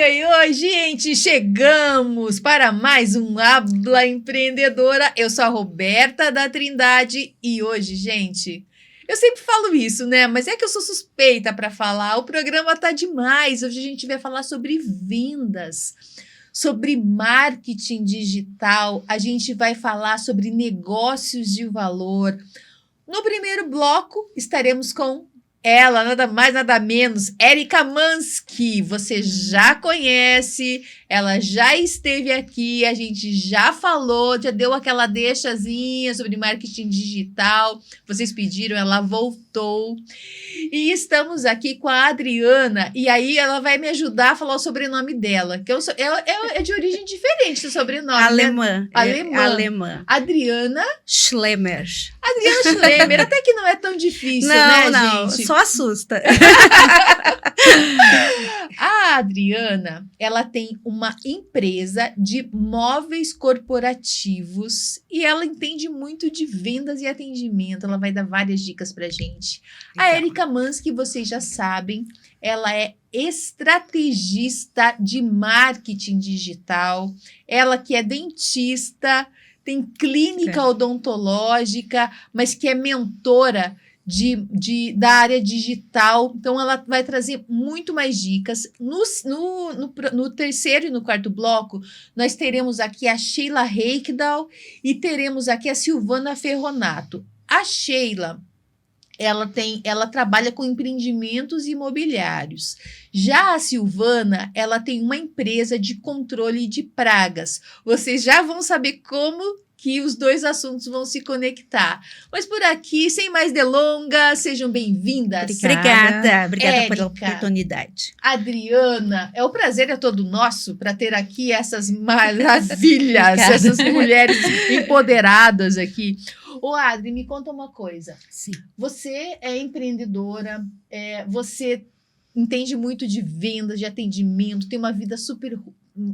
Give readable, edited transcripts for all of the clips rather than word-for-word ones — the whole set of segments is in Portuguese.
Oi, gente, chegamos para mais um Habla Empreendedora. Eu sou a Roberta da Trindade e hoje, gente, eu sempre falo isso, né? Mas é que eu sou suspeita para falar. O programa tá demais. Hoje a gente vai falar sobre vendas, sobre marketing digital. A gente vai falar sobre negócios de valor. No primeiro bloco, estaremos com ela, nada mais, nada menos, Érica Mansky. Você já conhece, ela já esteve aqui, a gente já falou, já deu aquela deixazinha sobre marketing digital. Vocês pediram, ela voltou. E estamos aqui com a Adriana, e aí ela vai me ajudar a falar o sobrenome dela, que ela é de origem diferente do sobrenome. Alemã. Né? Alemã. Adriana Schlemmer. Adriana Schlemmer, até que não é tão difícil, não, gente? Só assusta. A Adriana, ela tem uma empresa de móveis corporativos e ela entende muito de vendas e atendimento. Ela vai dar várias dicas pra gente. A Érica Mansky, vocês já sabem, ela é estrategista de marketing digital. Ela que é dentista, tem clínica odontológica, mas que é mentora da área digital. Então, ela vai trazer muito mais dicas. No terceiro e no quarto bloco, nós teremos aqui a Sheila Reikdal e teremos aqui a Silvana Ferronato. A Sheila, ela trabalha com empreendimentos imobiliários. Já a Silvana, ela tem uma empresa de controle de pragas. Vocês já vão saber como que os dois assuntos vão se conectar. Mas por aqui, sem mais delongas, sejam bem-vindas. Obrigada Érica, pela oportunidade. Adriana, o prazer é todo nosso para ter aqui essas maravilhas, essas mulheres empoderadas aqui. Ô, Adri, me conta uma coisa. Sim. Você é empreendedora, você entende muito de vendas, de atendimento, tem uma vida super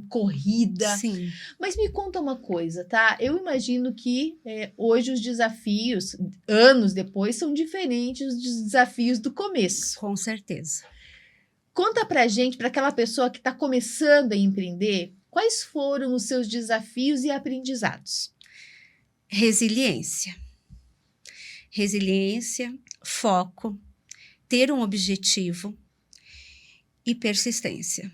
corrida. Sim. Mas me conta uma coisa, tá? Eu imagino que hoje os desafios, anos depois, são diferentes dos desafios do começo. Com certeza. Conta pra gente, para aquela pessoa que está começando a empreender, quais foram os seus desafios e aprendizados? Resiliência, foco, ter um objetivo e persistência.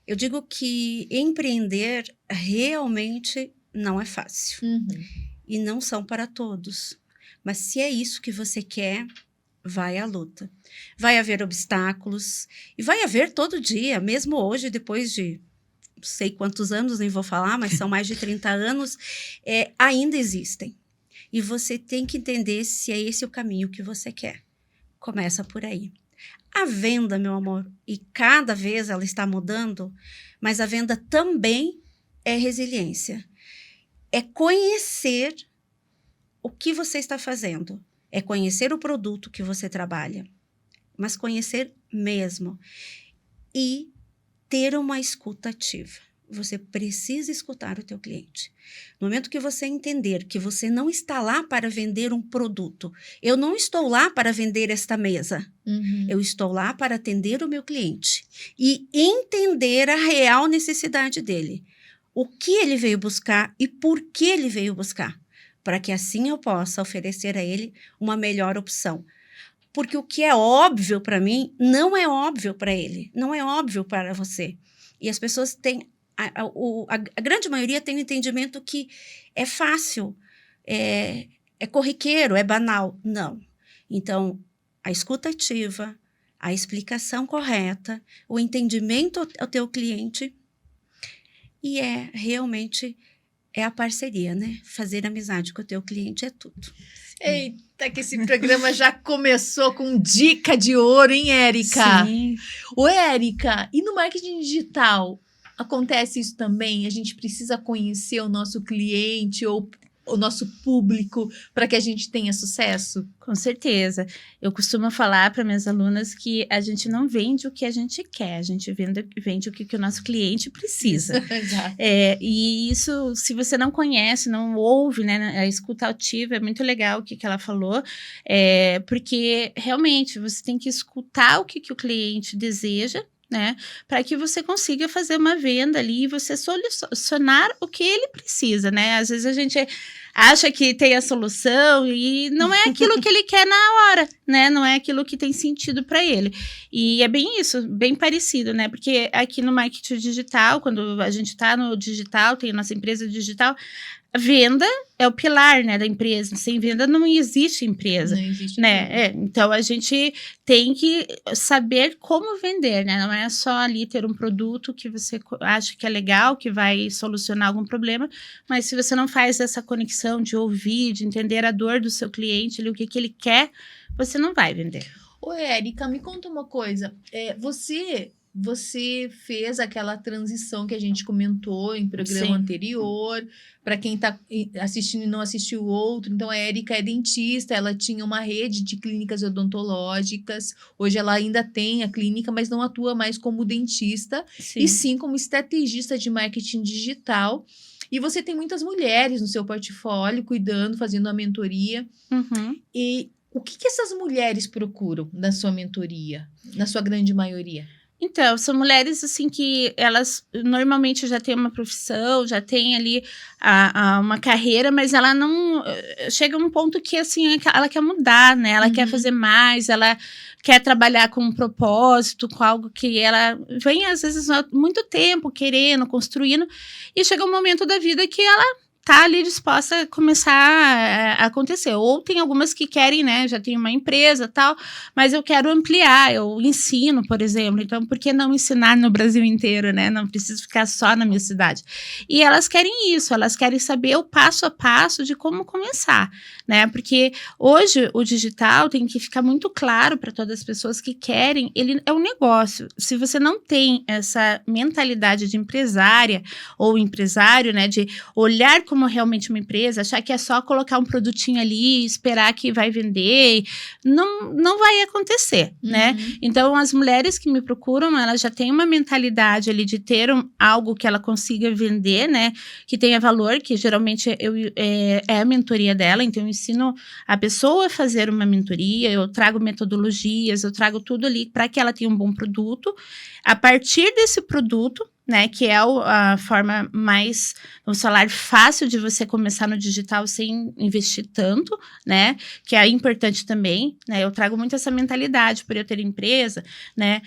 Eu digo que empreender realmente não é fácil. E não são para todos. Mas se é isso que você quer, vai à luta. Vai haver obstáculos e vai haver todo dia, mesmo hoje, depois de não sei quantos anos, nem vou falar, mas são mais de 30 anos, ainda existem. E você tem que entender se é esse o caminho que você quer. Começa por aí. A venda, meu amor, e cada vez ela está mudando, mas a venda também é resiliência. É conhecer o que você está fazendo. É conhecer o produto que você trabalha. Mas conhecer mesmo. E ter uma escuta ativa. Você precisa escutar o teu cliente. No momento que você entender que você não está lá para vender um produto, eu não estou lá para vender esta mesa, eu estou lá para atender o meu cliente e entender a real necessidade dele. O que ele veio buscar e por que ele veio buscar, para que assim eu possa oferecer a ele uma melhor opção. Porque o que é óbvio para mim não é óbvio para ele, não é óbvio para você. E as pessoas têm, a grande maioria tem o entendimento que é fácil, é corriqueiro, é banal. Não. Então, a escuta ativa, a explicação correta, o entendimento ao teu cliente e realmente a parceria, né? Fazer amizade com o teu cliente é tudo. Eita, que esse programa já começou com dica de ouro, hein, Érica? Sim. Ô, Érica, e no marketing digital acontece isso também? A gente precisa conhecer o nosso cliente ou o nosso público para que a gente tenha sucesso? Com certeza. Eu costumo falar para minhas alunas que a gente não vende o que a gente quer, a gente vende o que o nosso cliente precisa. Exato. E isso, se você não conhece, não ouve, né, a escuta ativa, é muito legal o que ela falou, porque realmente você tem que escutar o que o cliente deseja, né? Para que você consiga fazer uma venda ali e você solucionar o que ele precisa, né? Às vezes a gente acha que tem a solução e não é aquilo que ele quer na hora, né? Não é aquilo que tem sentido para ele. E é bem isso, bem parecido, né? Porque aqui no marketing digital, quando a gente está no digital, tem a nossa empresa digital, a venda é o pilar, né, da empresa. Sem venda não existe empresa, Não existe né? Então a gente tem que saber como vender, né? Não é só ali ter um produto que você acha que é legal, que vai solucionar algum problema, mas se você não faz essa conexão de ouvir, de entender a dor do seu cliente, ali, o que ele quer, você não vai vender. Ô, Érica, me conta uma coisa. Você fez aquela transição que a gente comentou em programa Sim. anterior. Para quem está assistindo e não assistiu o outro, então a Érica é dentista, ela tinha uma rede de clínicas odontológicas. Hoje ela ainda tem a clínica, mas não atua mais como dentista, Sim. e sim como estrategista de marketing digital. E você tem muitas mulheres no seu portfólio, cuidando, fazendo a mentoria. Uhum. E o que essas mulheres procuram na sua mentoria, na sua grande maioria? Então, são mulheres, assim, que elas normalmente já têm uma profissão, já têm ali uma carreira, mas ela não... Chega um ponto que, assim, ela quer mudar, né? Ela quer fazer mais, ela quer trabalhar com um propósito, com algo que ela vem, às vezes, há muito tempo querendo, construindo, e chega um momento da vida que ela tá ali disposta a começar a acontecer. Ou tem algumas que querem, né, já tem uma empresa e tal, mas eu quero ampliar, eu ensino, por exemplo, então por que não ensinar no Brasil inteiro, né, não preciso ficar só na minha cidade. E elas querem isso, elas querem saber o passo a passo de como começar, né, porque hoje o digital tem que ficar muito claro para todas as pessoas que querem, ele é um negócio. Se você não tem essa mentalidade de empresária ou empresário, né, de olhar como realmente uma empresa, achar que é só colocar um produtinho ali, esperar que vai vender, não vai acontecer, né? Então, as mulheres que me procuram, elas já têm uma mentalidade ali de ter algo que ela consiga vender, né? Que tenha valor, que geralmente é a mentoria dela, então eu ensino a pessoa a fazer uma mentoria, eu trago metodologias, eu trago tudo ali para que ela tenha um bom produto. A partir desse produto, né, que é a forma mais, vamos falar, fácil de você começar no digital sem investir tanto, né, que é importante também, né, eu trago muito essa mentalidade por eu ter empresa, né,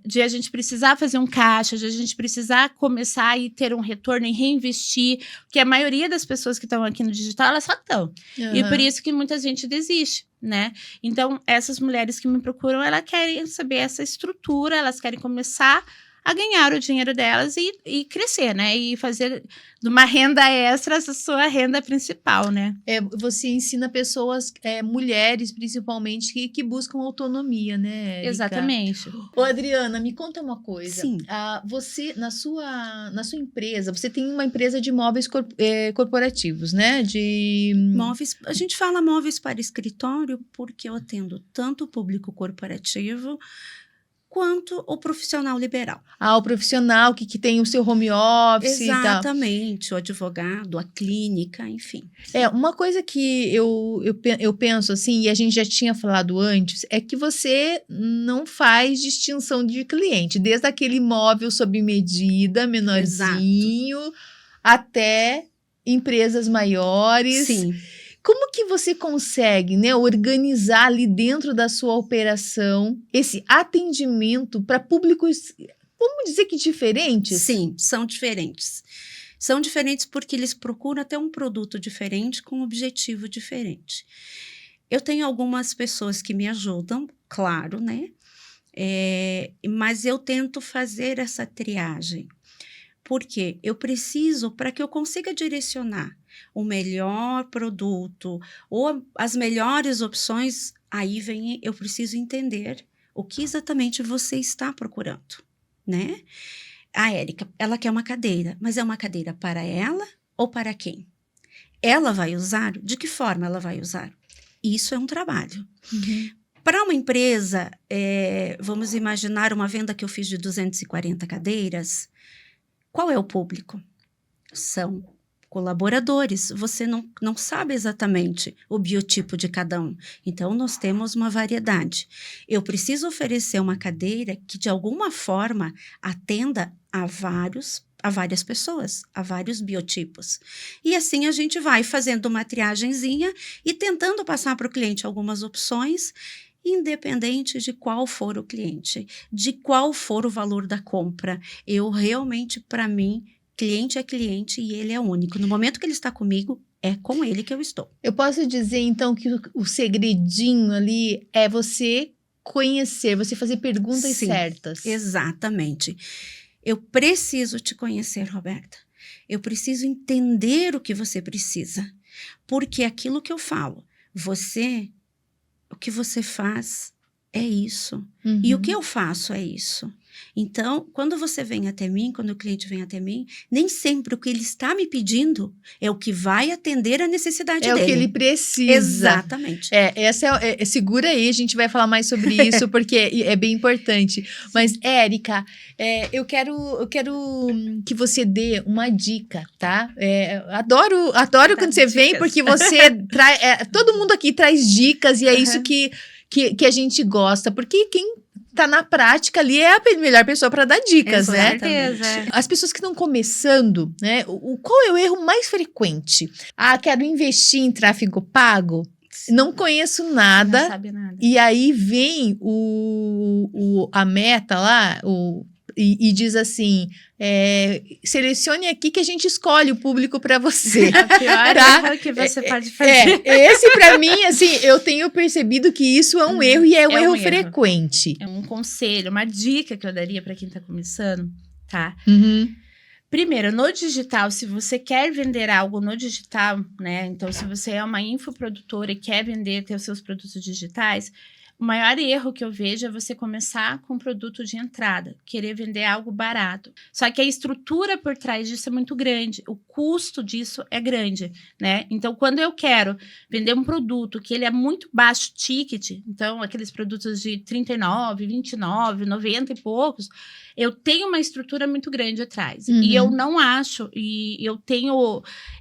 de a gente precisar fazer um caixa, de a gente precisar começar e ter um retorno e reinvestir, porque a maioria das pessoas que estão aqui no digital, elas só estão, e por isso que muita gente desiste, né, então essas mulheres que me procuram, elas querem saber essa estrutura, elas querem começar a ganhar o dinheiro delas e crescer, né? E fazer de uma renda extra a sua renda principal, né? Você ensina pessoas, mulheres principalmente, que buscam autonomia, né, Érica? Exatamente. Ô, Adriana, me conta uma coisa. Sim. Você, na sua empresa, você tem uma empresa de móveis corporativos, né? Móveis, a gente fala móveis para escritório porque eu atendo tanto o público corporativo quanto o profissional liberal. O profissional que tem o seu home office e tal. Exatamente, o advogado, a clínica, enfim. Uma coisa que eu penso assim, e a gente já tinha falado antes, é que você não faz distinção de cliente, desde aquele móvel sob medida, menorzinho, até empresas maiores. Sim. Como que você consegue, né, organizar ali dentro da sua operação esse atendimento para públicos, vamos dizer que diferentes? Sim, são diferentes. São diferentes porque eles procuram até um produto diferente com um objetivo diferente. Eu tenho algumas pessoas que me ajudam, claro, né? Mas eu tento fazer essa triagem. Porque eu preciso, para que eu consiga direcionar o melhor produto ou as melhores opções, aí eu preciso entender o que exatamente você está procurando, né? A Érica, ela quer uma cadeira, mas é uma cadeira para ela ou para quem? Ela vai usar? De que forma ela vai usar? Isso é um trabalho. Para uma empresa, vamos imaginar uma venda que eu fiz de 240 cadeiras. Qual é o público? São Colaboradores, você não sabe exatamente o biotipo de cada um. Então, nós temos uma variedade. Eu preciso oferecer uma cadeira que, de alguma forma, atenda a várias pessoas, a vários biotipos. E assim a gente vai fazendo uma triagenzinha e tentando passar para o cliente algumas opções, independente de qual for o cliente, de qual for o valor da compra. Eu realmente, para mim, cliente é cliente e ele é único. No momento que ele está comigo, é com ele que eu estou. Eu posso dizer, então, que o segredinho ali é você conhecer, você fazer perguntas Sim, certas. Exatamente. Eu preciso te conhecer, Roberta. Eu preciso entender o que você precisa. Porque aquilo que eu falo, o que você faz é isso. Uhum. E o que eu faço é isso. Então, quando você vem até mim, quando o cliente vem até mim, nem sempre o que ele está me pedindo é o que vai atender a necessidade dele. É o que ele precisa. Exatamente. Segura aí, a gente vai falar mais sobre isso, porque é bem importante. Mas, Érica, eu quero que você dê uma dica, tá? Adoro quando você vem, porque você traz... todo mundo aqui traz dicas, e é isso que a gente gosta. Porque quem tá na prática ali é a melhor pessoa para dar dicas, Com né? certeza. As pessoas que estão começando, né? Qual é o erro mais frequente? Quero investir em tráfego pago, não conheço nada. Não sabe nada. E aí vem a meta lá, e diz assim: selecione aqui que a gente escolhe o público para você. A pior Tá? erro que você pode fazer. Esse para mim, assim, eu tenho percebido que isso é um erro, e é um erro frequente. É um conselho, uma dica que eu daria para quem tá começando, tá? Uhum. Primeiro, no digital, se você quer vender algo no digital, né? Então, se você é uma infoprodutora e quer ter os seus produtos digitais, o maior erro que eu vejo é você começar com um produto de entrada, querer vender algo barato. Só que a estrutura por trás disso é muito grande, o custo disso é grande, né? Então, quando eu quero vender um produto que ele é muito baixo ticket, então aqueles produtos de 39, 29, 90 e poucos, eu tenho uma estrutura muito grande atrás. Uhum. E eu não acho,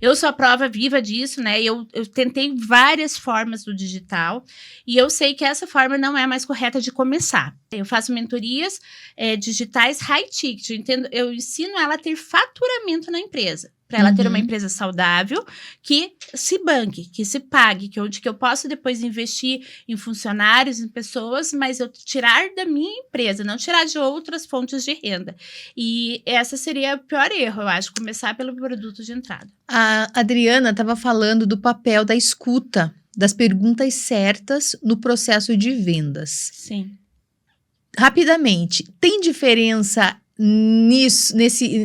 eu sou a prova viva disso, né? Eu tentei várias formas do digital, e eu sei que essa forma não é mais correta de começar. Eu faço mentorias digitais high ticket, eu ensino ela a ter faturamento na empresa, para ela ter uma empresa saudável, que se banque, que se pague, onde eu possa depois investir em funcionários, em pessoas, mas eu tirar da minha empresa, não tirar de outras fontes de renda. E essa seria o pior erro, eu acho, começar pelo produto de entrada. A Adriana estava falando do papel da escuta, das perguntas certas no processo de vendas. Sim. Rapidamente, tem diferença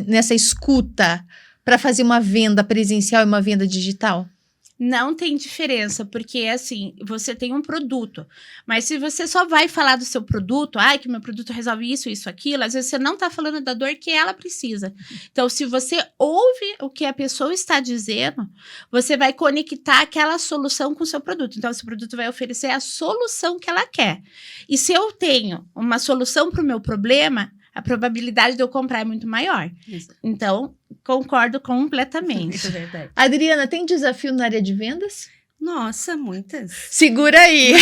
nessa escuta para fazer uma venda presencial e uma venda digital? Não tem diferença, porque assim, você tem um produto, mas se você só vai falar do seu produto, que meu produto resolve isso, isso, aquilo, às vezes você não tá falando da dor que ela precisa. Então, se você ouve o que a pessoa está dizendo, você vai conectar aquela solução com o seu produto. Então, esse produto vai oferecer a solução que ela quer. E se eu tenho uma solução para o meu problema, a probabilidade de eu comprar é muito maior. Isso. Então, concordo completamente. É verdade. Adriana, tem desafio na área de vendas? Nossa, muitas. Segura aí.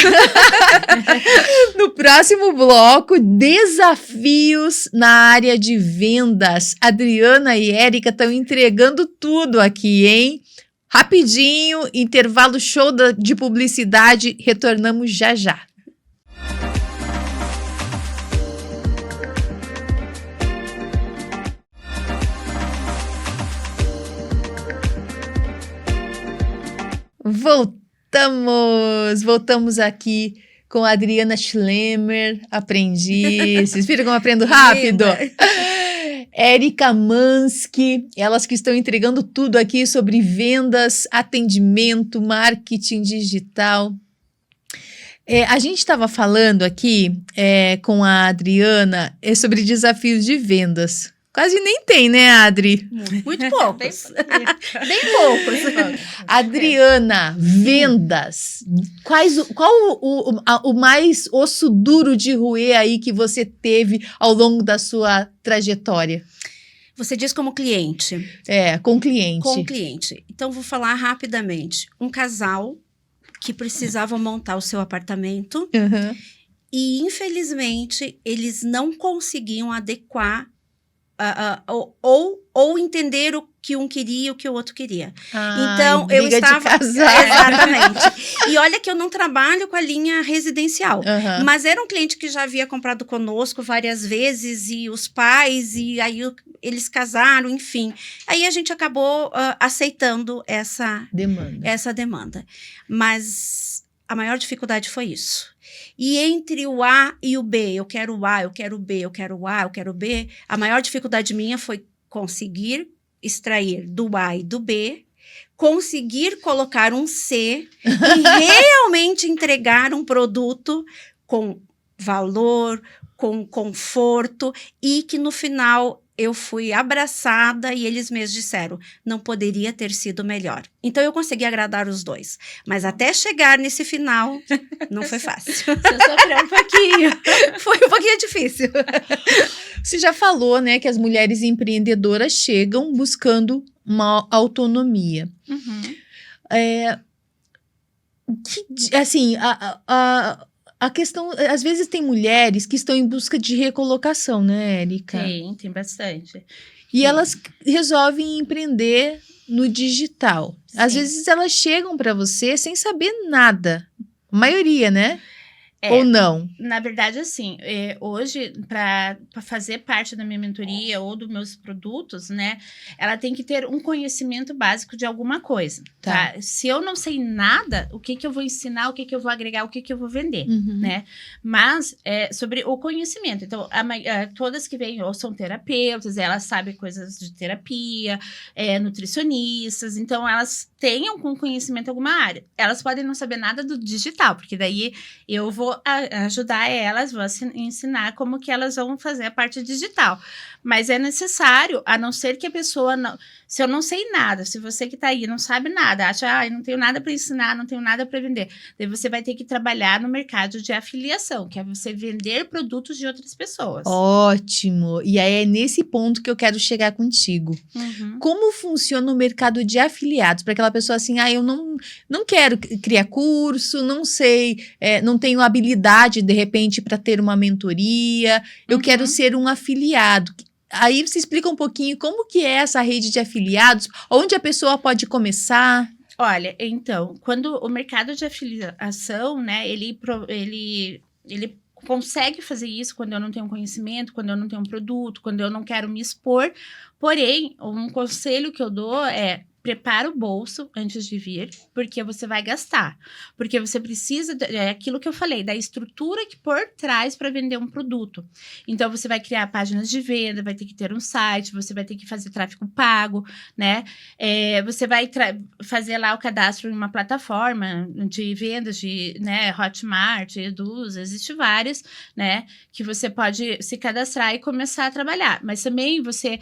No próximo bloco, desafios na área de vendas. Adriana e Érica estão entregando tudo aqui, hein? Rapidinho, intervalo show de publicidade. Retornamos já já. Voltamos aqui com a Adriana Schlemmer, aprendi, vocês viram como eu aprendo rápido? Érica Mansky, elas que estão entregando tudo aqui sobre vendas, atendimento, marketing digital. A gente estava falando aqui com a Adriana sobre desafios de vendas. Quase nem tem, né, Adri? Muito poucos. Bem poucos. Adriana, vendas. Qual o mais osso duro de roer aí que você teve ao longo da sua trajetória? Você diz como cliente. Com cliente. Com cliente. Então, vou falar rapidamente. Um casal que precisava montar o seu apartamento Uhum. e, infelizmente, eles não conseguiam adequar ou entender o que um queria e o que o outro queria. Então, eu briga estava... de casal. Exatamente. E olha que eu não trabalho com a linha residencial. Uhum. Mas era um cliente que já havia comprado conosco várias vezes, e os pais, e aí eles casaram, enfim. Aí a gente acabou aceitando essa demanda. Mas a maior dificuldade foi isso. E entre o A e o B, eu quero o A, eu quero o B, eu quero o A, eu quero o B, a maior dificuldade minha foi conseguir extrair do A e do B, conseguir colocar um C e realmente entregar um produto com valor, com conforto, e que no final eu fui abraçada e eles mesmos disseram, não poderia ter sido melhor. Então eu consegui agradar os dois, mas até chegar nesse final não foi fácil. Você sofreu um pouquinho. Foi um pouquinho difícil. Você já falou, né, que as mulheres empreendedoras chegam buscando uma autonomia. Uhum. Assim, a questão... Às vezes tem mulheres que estão em busca de recolocação, né, Érica? Tem bastante. E elas resolvem empreender no digital. Às Sim. vezes elas chegam para você sem saber nada. A maioria, né? É. Ou não? Na verdade, assim, hoje, para fazer parte da minha mentoria ou dos meus produtos, né, ela tem que ter um conhecimento básico de alguma coisa, tá? Se eu não sei nada, o que eu vou ensinar, o que eu vou agregar, o que eu vou vender, né? Mas, sobre o conhecimento. Então, todas que vêm ou são terapeutas, elas sabem coisas de terapia, nutricionistas, então elas tenham com conhecimento alguma área. Elas podem não saber nada do digital, porque daí eu vou ajudar elas, vou ensinar como que elas vão fazer a parte digital. Mas é necessário, a não ser que a pessoa não... Se eu não sei nada, se você que está aí não sabe nada, acha, eu não tenho nada para ensinar, não tenho nada para vender, daí você vai ter que trabalhar no mercado de afiliação, que é você vender produtos de outras pessoas. Ótimo! E aí é nesse ponto que eu quero chegar contigo. Uhum. Como funciona o mercado de afiliados? Para aquela pessoa assim, eu não quero criar curso, não sei, não tenho habilidade, de repente, para ter uma mentoria, eu quero ser um afiliado. Aí você explica um pouquinho como que é essa rede de afiliados, onde a pessoa pode começar? Olha, então, quando o mercado de afiliação, né, ele consegue fazer isso quando eu não tenho conhecimento, quando eu não tenho um produto, quando eu não quero me expor. Porém, um conselho que eu dou é: prepara o bolso antes de vir, porque você vai gastar. Porque você precisa, aquilo que eu falei, da estrutura que por trás para vender um produto. Então, você vai criar páginas de venda, vai ter que ter um site, você vai ter que fazer tráfego pago, né? Você vai fazer lá o cadastro em uma plataforma de vendas, né, Hotmart, Eduz, existe várias, né? Que você pode se cadastrar e começar a trabalhar. Mas também você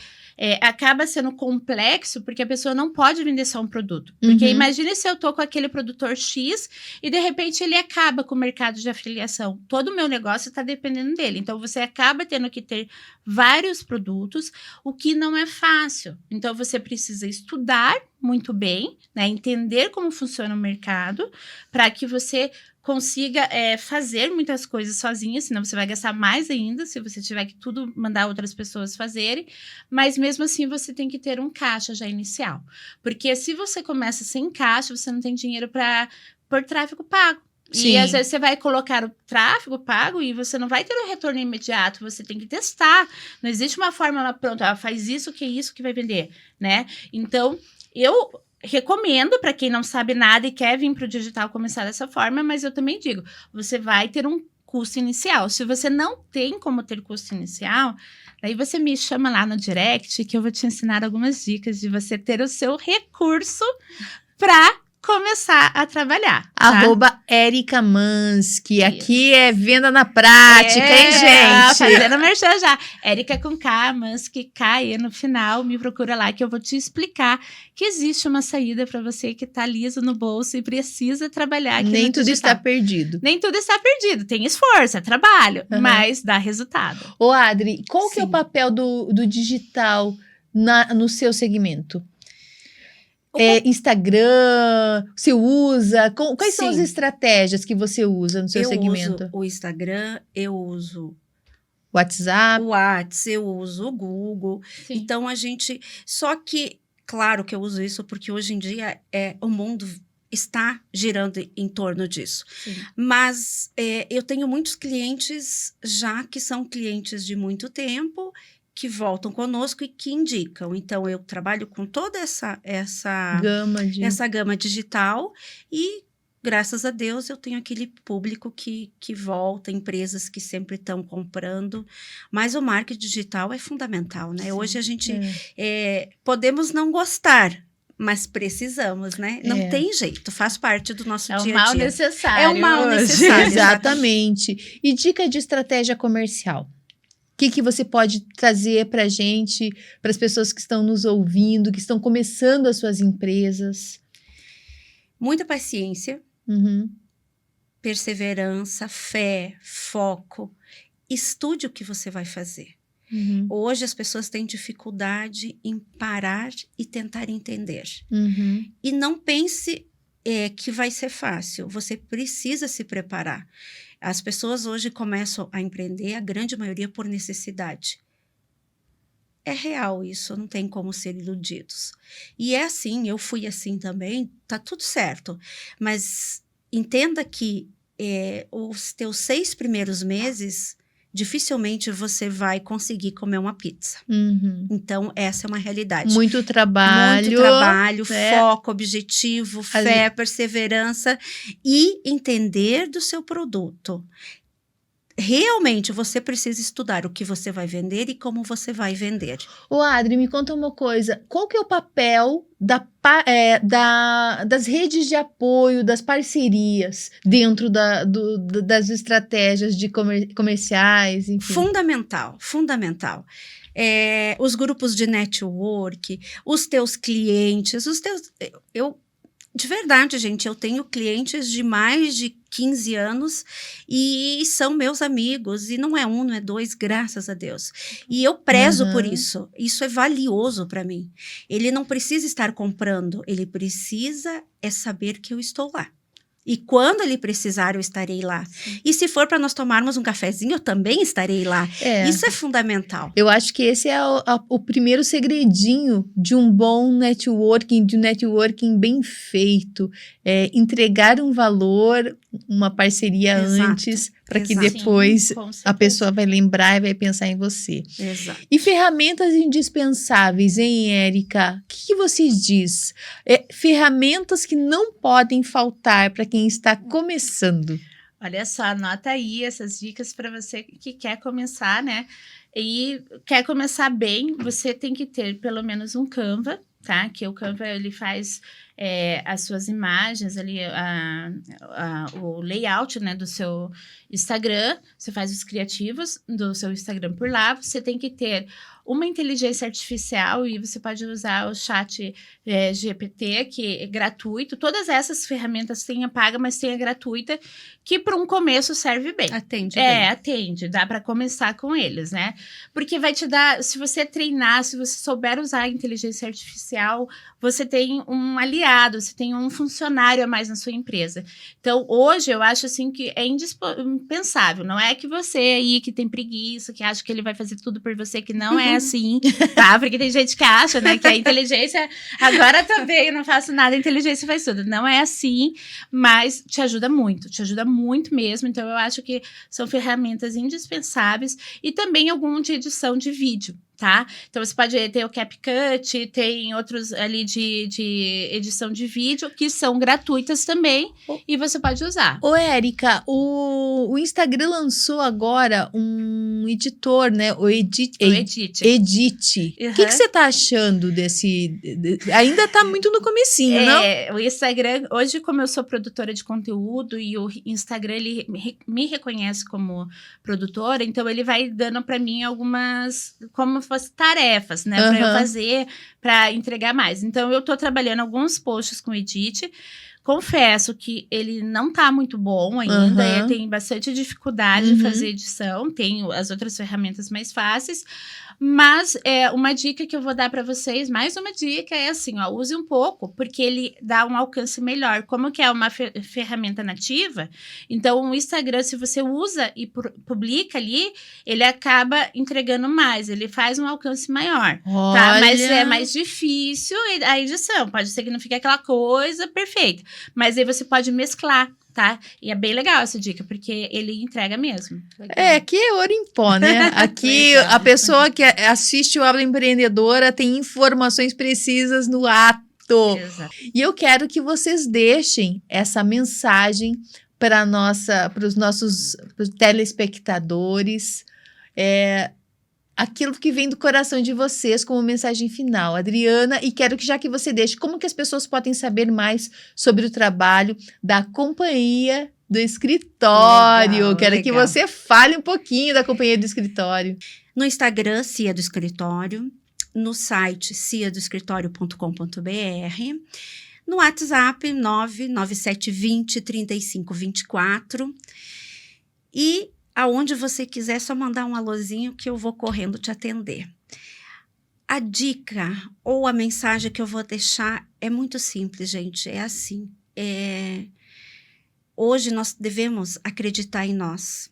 acaba sendo complexo, porque a pessoa não pode vender só um produto. Porque imagine se eu tô com aquele produtor X e de repente ele acaba com o mercado de afiliação. Todo o meu negócio está dependendo dele. Então você acaba tendo que ter vários produtos, o que não é fácil. Então você precisa estudar muito bem, né, entender como funciona o mercado, para que você consiga fazer muitas coisas sozinha, senão você vai gastar mais ainda se você tiver que tudo mandar outras pessoas fazerem, mas mesmo assim você tem que ter um caixa já inicial, porque se você começa sem caixa, você não tem dinheiro para pôr tráfego pago. Sim. E às vezes você vai colocar o tráfego pago e você não vai ter um retorno imediato, você tem que testar, não existe uma fórmula pronta, faz isso que vai vender, né? Então, eu recomendo para quem não sabe nada e quer vir para o digital começar dessa forma, mas eu também digo, você vai ter um custo inicial. Se você não tem como ter custo inicial, daí você me chama lá no direct que eu vou te ensinar algumas dicas de você ter o seu recurso para começar a trabalhar. Tá? @Érica Mansky. Aqui é venda na prática, hein, gente? Fazendo merchan já. Érica com K, Mansky, K, no final, me procura lá que eu vou te explicar que existe uma saída para você que tá liso no bolso e precisa trabalhar aqui. Nem no tudo digital. está perdido. Nem tudo está perdido. Tem esforço, é trabalho, mas dá resultado. Ô, Adri, qual que é o Sim. papel do digital no seu segmento? Instagram, você usa? Quais são as Sim. estratégias que você usa no seu segmento? Eu uso o Instagram, eu uso WhatsApp? o WhatsApp, eu uso o Google. Sim. Então, só que, claro que eu uso isso porque hoje em dia o mundo está girando em torno disso. Sim. Mas eu tenho muitos clientes já que são clientes de muito tempo, que voltam conosco e que indicam. Então, eu trabalho com toda essa gama digital e, graças a Deus, eu tenho aquele público que volta, empresas que sempre estão comprando. Mas o marketing digital é fundamental, né? Sim. Hoje a gente podemos não gostar, mas precisamos, né? Não tem jeito, faz parte do nosso dia a dia. É um mal necessário. É um mal necessário. Exatamente. E dica de estratégia comercial? O que você pode trazer para a gente, para as pessoas que estão nos ouvindo, que estão começando as suas empresas? Muita paciência, perseverança, fé, foco. Estude o que você vai fazer. Hoje as pessoas têm dificuldade em parar e tentar entender. E não pense que vai ser fácil. Você precisa se preparar. As pessoas hoje começam a empreender, a grande maioria por necessidade. É real isso, não tem como ser iludidos. E é assim, eu fui assim também, tá tudo certo. Mas entenda que os teus 6 primeiros meses, dificilmente você vai conseguir comer uma pizza. Então, essa é uma realidade. Muito trabalho, foco, objetivo, fé, perseverança e entender do seu produto. Realmente, você precisa estudar o que você vai vender e como você vai vender. Ô, Adri, me conta uma coisa. Qual que é o papel das redes de apoio, das parcerias dentro das estratégias de comerciais? Enfim. Fundamental. Os grupos de network, os teus clientes, de verdade, gente, eu tenho clientes de mais de 15 anos e são meus amigos, e não é um, não é dois, graças a Deus. E eu prezo por isso. Isso é valioso para mim. Ele não precisa estar comprando, ele precisa saber que eu estou lá. E quando ele precisar, eu estarei lá. Sim. E se for para nós tomarmos um cafezinho, eu também estarei lá. Isso é fundamental. Eu acho que esse é o primeiro segredinho de um bom networking, de um networking bem feito. Entregar um valor, uma parceria antes, para que depois a pessoa vai lembrar e vai pensar em você. Exato. E ferramentas indispensáveis, hein, Érica? O que você diz? Ferramentas que não podem faltar para quem está começando. Olha só, anota aí essas dicas para você que quer começar, né? E quer começar bem, você tem que ter pelo menos um Canva, tá? Que o Canva, ele faz as suas imagens ali, o layout, né, do seu Instagram. Você faz os criativos do seu Instagram por lá. Você tem que ter uma inteligência artificial e você pode usar o chat GPT, que é gratuito. Todas essas ferramentas têm a paga, mas tem a gratuita, que para um começo serve bem. Atende bem. Atende. Dá para começar com eles, né? Porque vai te dar, se você treinar, se você souber usar a inteligência artificial, você tem um aliado, você tem um funcionário a mais na sua empresa. Então, hoje, eu acho assim que é indispensável. Não é que você aí que tem preguiça, que acha que ele vai fazer tudo por você, que não é assim, tá? Porque tem gente que acha, né, que a inteligência, agora também eu não faço nada, a inteligência faz tudo. Não é assim, mas te ajuda muito mesmo. Então, eu acho que são ferramentas indispensáveis e também algum de edição de vídeo, tá? Então, você pode ter o CapCut, tem outros ali de edição de vídeo que são gratuitas também e você pode usar. Ô, Érica, o Instagram lançou agora um editor, né? O Edit. O que você tá achando desse... Ainda tá muito no comecinho, não? O Instagram, hoje, como eu sou produtora de conteúdo e o Instagram, ele me reconhece como produtora, então ele vai dando para mim algumas... como fosse tarefas, né, para eu fazer, para entregar mais. Então, eu tô trabalhando alguns posts com o Edit, Confesso que ele não tá muito bom ainda, Aham. tem bastante dificuldade de fazer edição, tem as outras ferramentas mais fáceis, mas uma dica que eu vou dar para vocês, mais uma dica, é assim, ó, use um pouco, porque ele dá um alcance melhor. Como que é uma ferramenta nativa, então o Instagram, se você usa e publica ali, ele acaba entregando mais, ele faz um alcance maior. Tá, mas é mais difícil a edição. Pode ser que não fique aquela coisa perfeita. Mas aí você pode mesclar, tá? E é bem legal essa dica, porque ele entrega mesmo. Legal. Aqui é ouro em pó, né? Aqui a pessoa que assiste o Habla Empreendedora tem informações precisas no ato. Exato. E eu quero que vocês deixem essa mensagem para os nossos telespectadores. Aquilo que vem do coração de vocês como mensagem final, Adriana, e quero que já que você deixe, como que as pessoas podem saber mais sobre o trabalho da Companhia do Escritório? Legal, Quero que legal. você fale um pouquinho da Companhia do Escritório. No Instagram, Cia do Escritório. No site ciadoescritório.com.br. No WhatsApp, 99720-3524. E aonde você quiser, é só mandar um alôzinho que eu vou correndo te atender. A dica ou a mensagem que eu vou deixar é muito simples, gente. É assim. Hoje nós devemos acreditar em nós.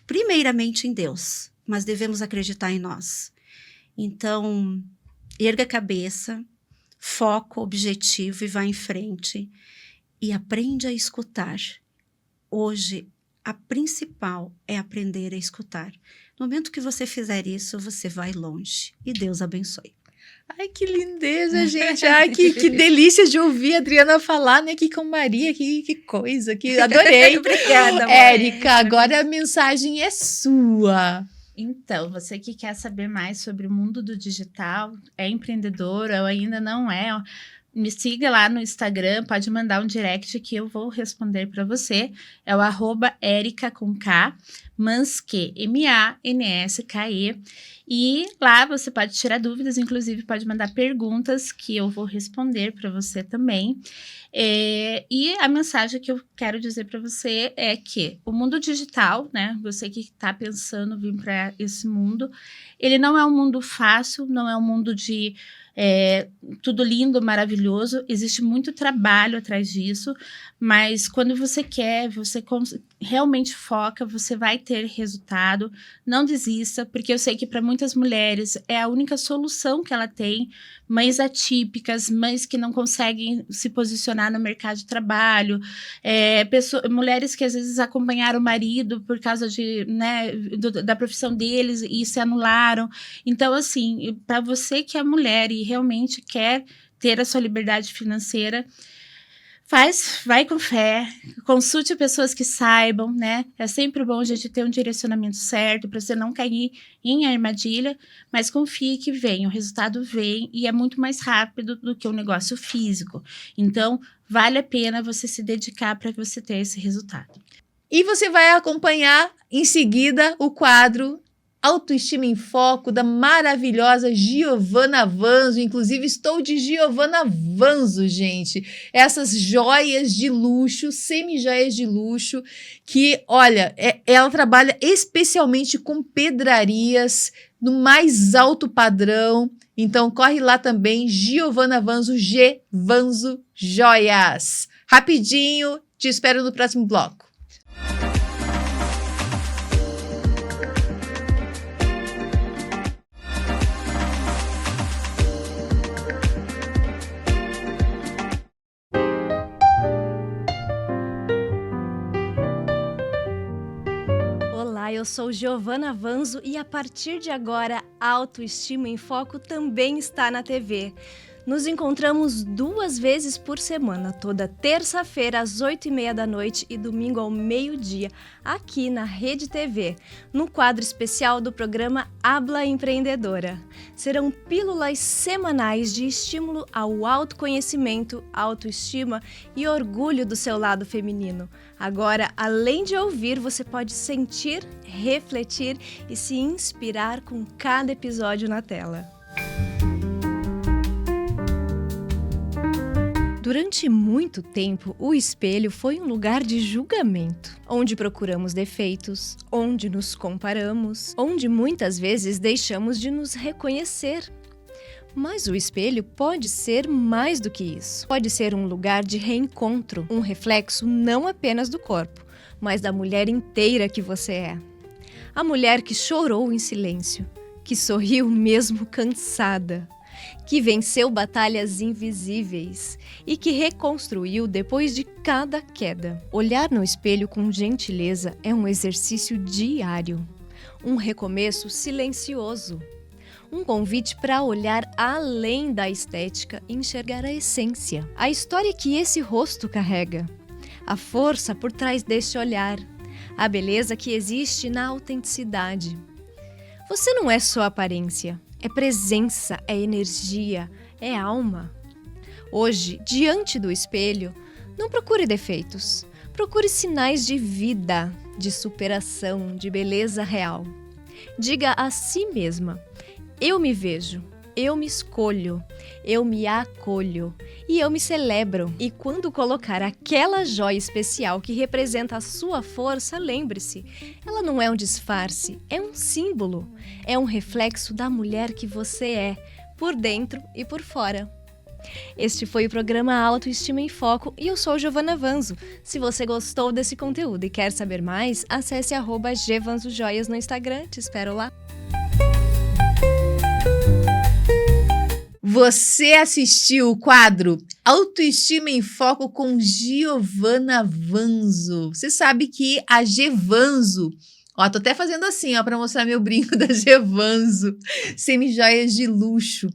Primeiramente em Deus. Mas devemos acreditar em nós. Então, erga a cabeça, foco, objetivo e vá em frente. E aprende a escutar. Hoje, a principal é aprender a escutar. No momento que você fizer isso, você vai longe. E Deus abençoe. Ai, que lindeza, gente. Ai, que delícia de ouvir a Adriana falar, né? Que com Maria, que coisa, que adorei. Obrigada, mãe. Érica, agora a mensagem é sua. Então, você que quer saber mais sobre o mundo do digital, é empreendedora ou ainda não é, me siga lá no Instagram, pode mandar um direct que eu vou responder para você. É o @Erica com K, Manske, MANSKE. E lá você pode tirar dúvidas, inclusive pode mandar perguntas que eu vou responder para você também. E a mensagem que eu quero dizer para você é que o mundo digital, né? Você que está pensando vir para esse mundo, ele não é um mundo fácil, não é um mundo de tudo lindo, maravilhoso. Existe muito trabalho atrás disso, mas quando você quer, você realmente foca, você vai ter resultado. Não desista, porque eu sei que para muitas mulheres é a única solução que ela tem. Mães atípicas, mães que não conseguem se posicionar no mercado de trabalho, mulheres que às vezes acompanharam o marido por causa da profissão deles e se anularam. Então, assim, para você que é mulher e realmente quer ter a sua liberdade financeira, vai com fé, consulte pessoas que saibam, né? É sempre bom a gente ter um direcionamento certo para você não cair em armadilha, mas confie que vem, o resultado vem e é muito mais rápido do que um negócio físico. Então, vale a pena você se dedicar para você ter esse resultado. E você vai acompanhar em seguida o quadro Autoestima em Foco, da maravilhosa Giovana Vanzo. Inclusive, estou de Giovana Vanzo, gente. Essas joias de luxo, semi-joias de luxo, que, olha, ela trabalha especialmente com pedrarias no mais alto padrão. Então, corre lá também, Giovana Vanzo, G Vanzo Joias. Rapidinho, te espero no próximo bloco. Eu sou Giovana Vanzo e a partir de agora, Autoestima em Foco também está na TV. Nos encontramos 2 vezes por semana, toda terça-feira às 8h30 da noite e domingo ao meio-dia, aqui na Rede TV, no quadro especial do programa Habla Empreendedora. Serão pílulas semanais de estímulo ao autoconhecimento, autoestima e orgulho do seu lado feminino. Agora, além de ouvir, você pode sentir, refletir e se inspirar com cada episódio na tela. Durante muito tempo, o espelho foi um lugar de julgamento, onde procuramos defeitos, onde nos comparamos, onde muitas vezes deixamos de nos reconhecer. Mas o espelho pode ser mais do que isso. Pode ser um lugar de reencontro, um reflexo não apenas do corpo, mas da mulher inteira que você é. A mulher que chorou em silêncio, que sorriu mesmo cansada, que venceu batalhas invisíveis e que reconstruiu depois de cada queda. Olhar no espelho com gentileza é um exercício diário, um recomeço silencioso. Um convite para olhar além da estética e enxergar a essência, a história que esse rosto carrega, a força por trás deste olhar, a beleza que existe na autenticidade. Você não é só aparência, é presença, é energia, é alma. Hoje, diante do espelho, não procure defeitos, procure sinais de vida, de superação, de beleza real. Diga a si mesma: eu me vejo, eu me escolho, eu me acolho e eu me celebro. E quando colocar aquela joia especial que representa a sua força, lembre-se, ela não é um disfarce, é um símbolo, é um reflexo da mulher que você é, por dentro e por fora. Este foi o programa Autoestima em Foco e eu sou Giovana Vanzo. Se você gostou desse conteúdo e quer saber mais, acesse @gvanzojoias no Instagram. Te espero lá. Você assistiu o quadro Autoestima em Foco com Giovana Vanzo. Você sabe que a Gevanzo, ó, tô até fazendo assim, ó, para mostrar meu brinco da Gevanzo, semi-joias de luxo.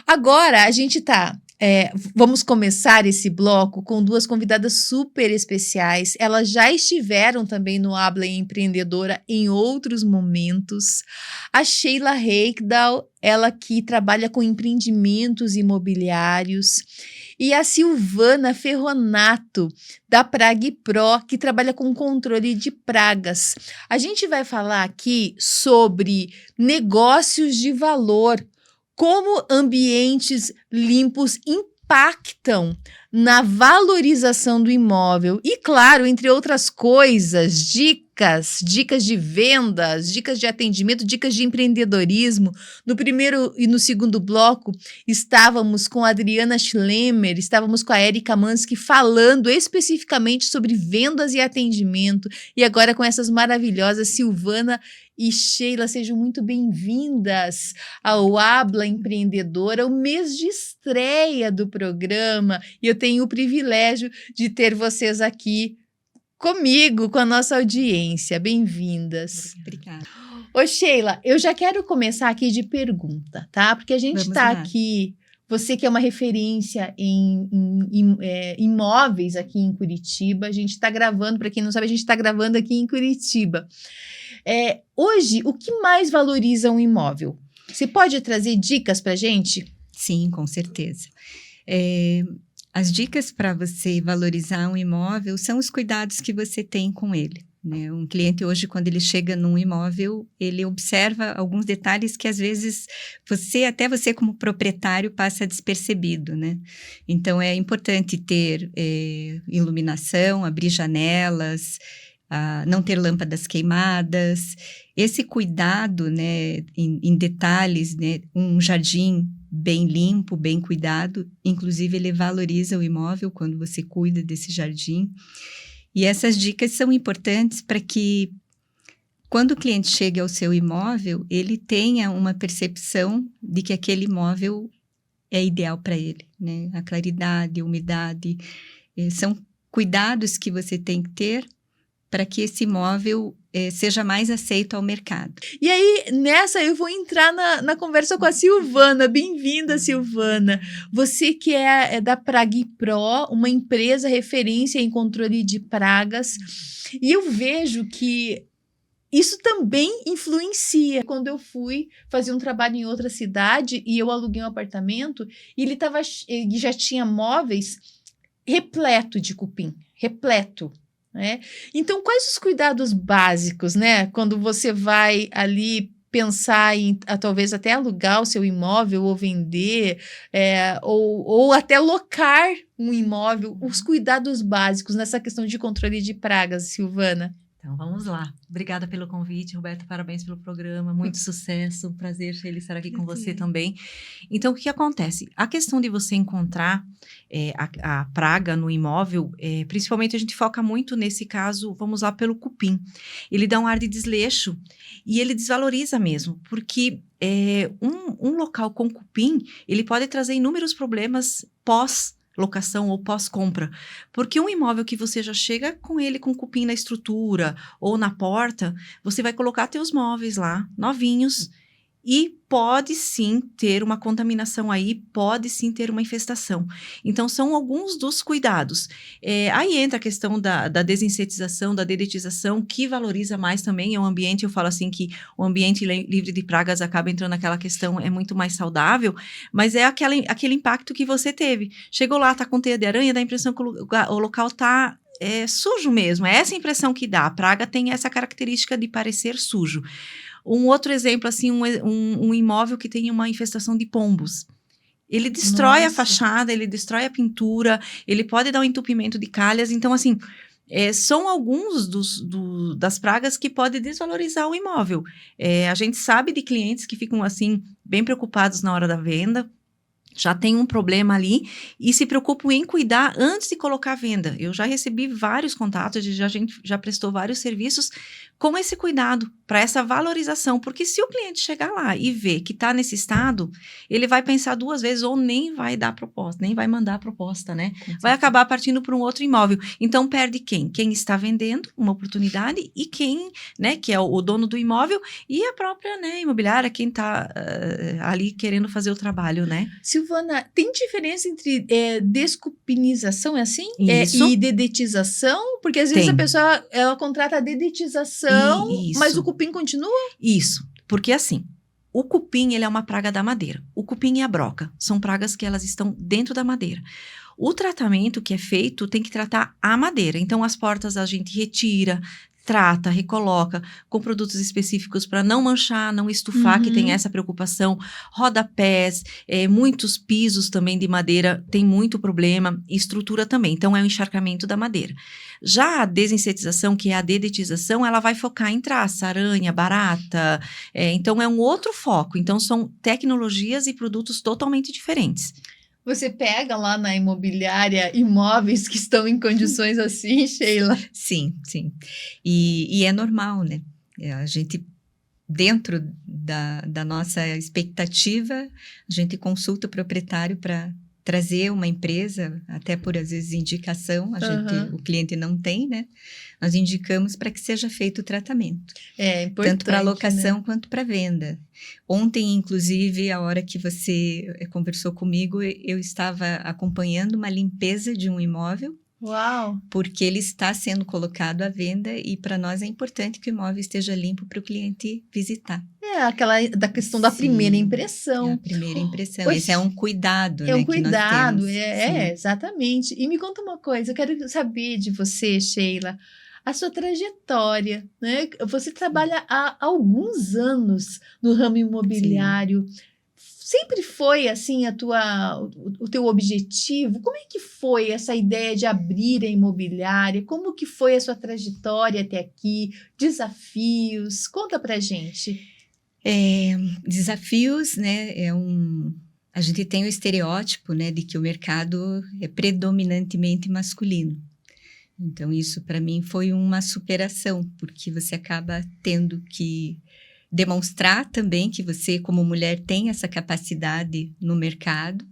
Agora a gente vamos começar esse bloco com duas convidadas super especiais. Elas já estiveram também no Habla Empreendedora em outros momentos. A Sheila Reikdal, ela que trabalha com empreendimentos imobiliários. E a Silvana Ferronato, da Prague Pro, que trabalha com controle de pragas. A gente vai falar aqui sobre negócios de valor, como ambientes limpos impactam na valorização do imóvel e, claro, entre outras coisas, dicas de vendas, dicas de atendimento, dicas de empreendedorismo. No primeiro e no segundo bloco, estávamos com a Adriana Schlemmer, estávamos com a Erika Mansky falando especificamente sobre vendas e atendimento, e agora com essas maravilhosas Silvana e Sheila. Sejam muito bem-vindas ao Habla Empreendedora, o mês de estreia do programa, e eu tenho o privilégio de ter vocês aqui comigo, com a nossa audiência. Bem-vindas. Obrigada. Ô, Sheila, eu já quero começar aqui de pergunta, tá? Porque a gente está aqui, você que é uma referência em imóveis aqui em Curitiba, a gente está gravando, para quem não sabe, a gente está gravando aqui em Curitiba. Hoje, o que mais valoriza um imóvel? Você pode trazer dicas para a gente? Sim, com certeza. As dicas para você valorizar um imóvel são os cuidados que você tem com ele, né? Um cliente hoje, quando ele chega num imóvel, ele observa alguns detalhes que às vezes até você como proprietário passa despercebido, né? Então é importante ter iluminação, abrir janelas, não ter lâmpadas queimadas. Esse cuidado, né, em detalhes, né, um jardim bem limpo, bem cuidado, inclusive ele valoriza o imóvel quando você cuida desse jardim. E essas dicas são importantes para que, quando o cliente chegue ao seu imóvel, ele tenha uma percepção de que aquele imóvel é ideal para ele, né? A claridade, a umidade, são cuidados que você tem que ter para que esse imóvel seja mais aceito ao mercado. E aí, nessa, eu vou entrar na conversa com a Silvana. Bem-vinda, Silvana. Você que é da Prague Pro, uma empresa referência em controle de pragas. E eu vejo que isso também influencia. Quando eu fui fazer um trabalho em outra cidade e eu aluguei um apartamento, e ele já tinha móveis repleto de cupim, repleto. Né? Então, quais os cuidados básicos, né? Quando você vai ali pensar em talvez até alugar o seu imóvel ou vender, ou até locar um imóvel, os cuidados básicos nessa questão de controle de pragas, Silvana? Então, vamos lá. Obrigada pelo convite, Roberto. Parabéns pelo programa. Muito sucesso. Um prazer, Sheila, estar aqui com você também. Então, o que acontece? A questão de você encontrar a praga no imóvel, principalmente a gente foca muito nesse caso, vamos lá, pelo cupim. Ele dá um ar de desleixo e ele desvaloriza mesmo, porque um local com cupim, ele pode trazer inúmeros problemas pós-locação ou pós-compra, porque um imóvel que você já chega com ele com cupim na estrutura ou na porta, você vai colocar teus móveis lá, novinhos, e pode sim ter uma contaminação aí, pode sim ter uma infestação. Então, são alguns dos cuidados. Aí entra a questão da desinsetização, da dedetização, que valoriza mais também o ambiente. Eu falo assim que o ambiente livre de pragas acaba entrando naquela questão, é muito mais saudável, mas é aquele impacto que você teve. Chegou lá, tá com teia de aranha, dá a impressão que o local tá sujo mesmo. É essa impressão que dá. A praga tem essa característica de parecer sujo. Um outro exemplo, assim, um imóvel que tem uma infestação de pombos. Ele destrói a fachada, ele destrói a pintura, ele pode dar um entupimento de calhas. Então, assim, são alguns das pragas que podem desvalorizar o imóvel. A gente sabe de clientes que ficam, assim, bem preocupados na hora da venda, já tem um problema ali e se preocupam em cuidar antes de colocar à venda. Eu já recebi vários contatos, a gente já prestou vários serviços com esse cuidado, para essa valorização, porque se o cliente chegar lá e ver que está nesse estado, ele vai pensar duas vezes ou nem vai dar proposta, nem vai mandar a proposta, né? Vai acabar partindo para um outro imóvel. Então, perde quem? Quem está vendendo uma oportunidade e quem, né, que é o dono do imóvel e a própria, né, imobiliária, quem está ali querendo fazer o trabalho, né? Silvana, tem diferença entre descupinização, é assim? Isso. E dedetização? Porque às vezes a pessoa, ela contrata a dedetização, Isso. mas o cupim continua? Isso, porque assim, o cupim, ele é uma praga da madeira. O cupim e a broca são pragas que elas estão dentro da madeira. O tratamento que é feito tem que tratar a madeira. Então, as portas a gente retira, trata, recoloca com produtos específicos para não manchar, não estufar, que tem essa preocupação. Rodapés, muitos pisos também de madeira tem muito problema, estrutura também. Então, é o encharcamento da madeira. Já a desinsetização, que é a dedetização, ela vai focar em traça, aranha, barata. Então, é um outro foco. Então, são tecnologias e produtos totalmente diferentes. Você pega lá na imobiliária imóveis que estão em condições assim, Sheila? Sim, sim. E é normal, né? A gente, dentro da nossa expectativa, a gente consulta o proprietário para trazer uma empresa, até por, às vezes, indicação, o cliente não tem, né? Nós indicamos para que seja feito o tratamento. É importante, tanto para locação, né? quanto para venda. Ontem, inclusive, a hora que você conversou comigo, eu estava acompanhando uma limpeza de um imóvel. Uau! Porque ele está sendo colocado à venda e para nós é importante que o imóvel esteja limpo para o cliente visitar. Aquela da questão da primeira impressão. É a primeira impressão. Pois, esse é um cuidado, é um né, cuidado, que nós temos. exatamente. E me conta uma coisa, eu quero saber de você, Sheila, a sua trajetória, né? Você trabalha há alguns anos no ramo imobiliário. Sempre foi assim o teu objetivo? Como é que foi essa ideia de abrir a imobiliária? Como que foi a sua trajetória até aqui? Desafios? Conta pra gente. Desafios, né? A gente tem o estereótipo, né, de que o mercado é predominantemente masculino. Então, isso para mim foi uma superação, porque você acaba tendo que demonstrar também que você, como mulher, tem essa capacidade no mercado.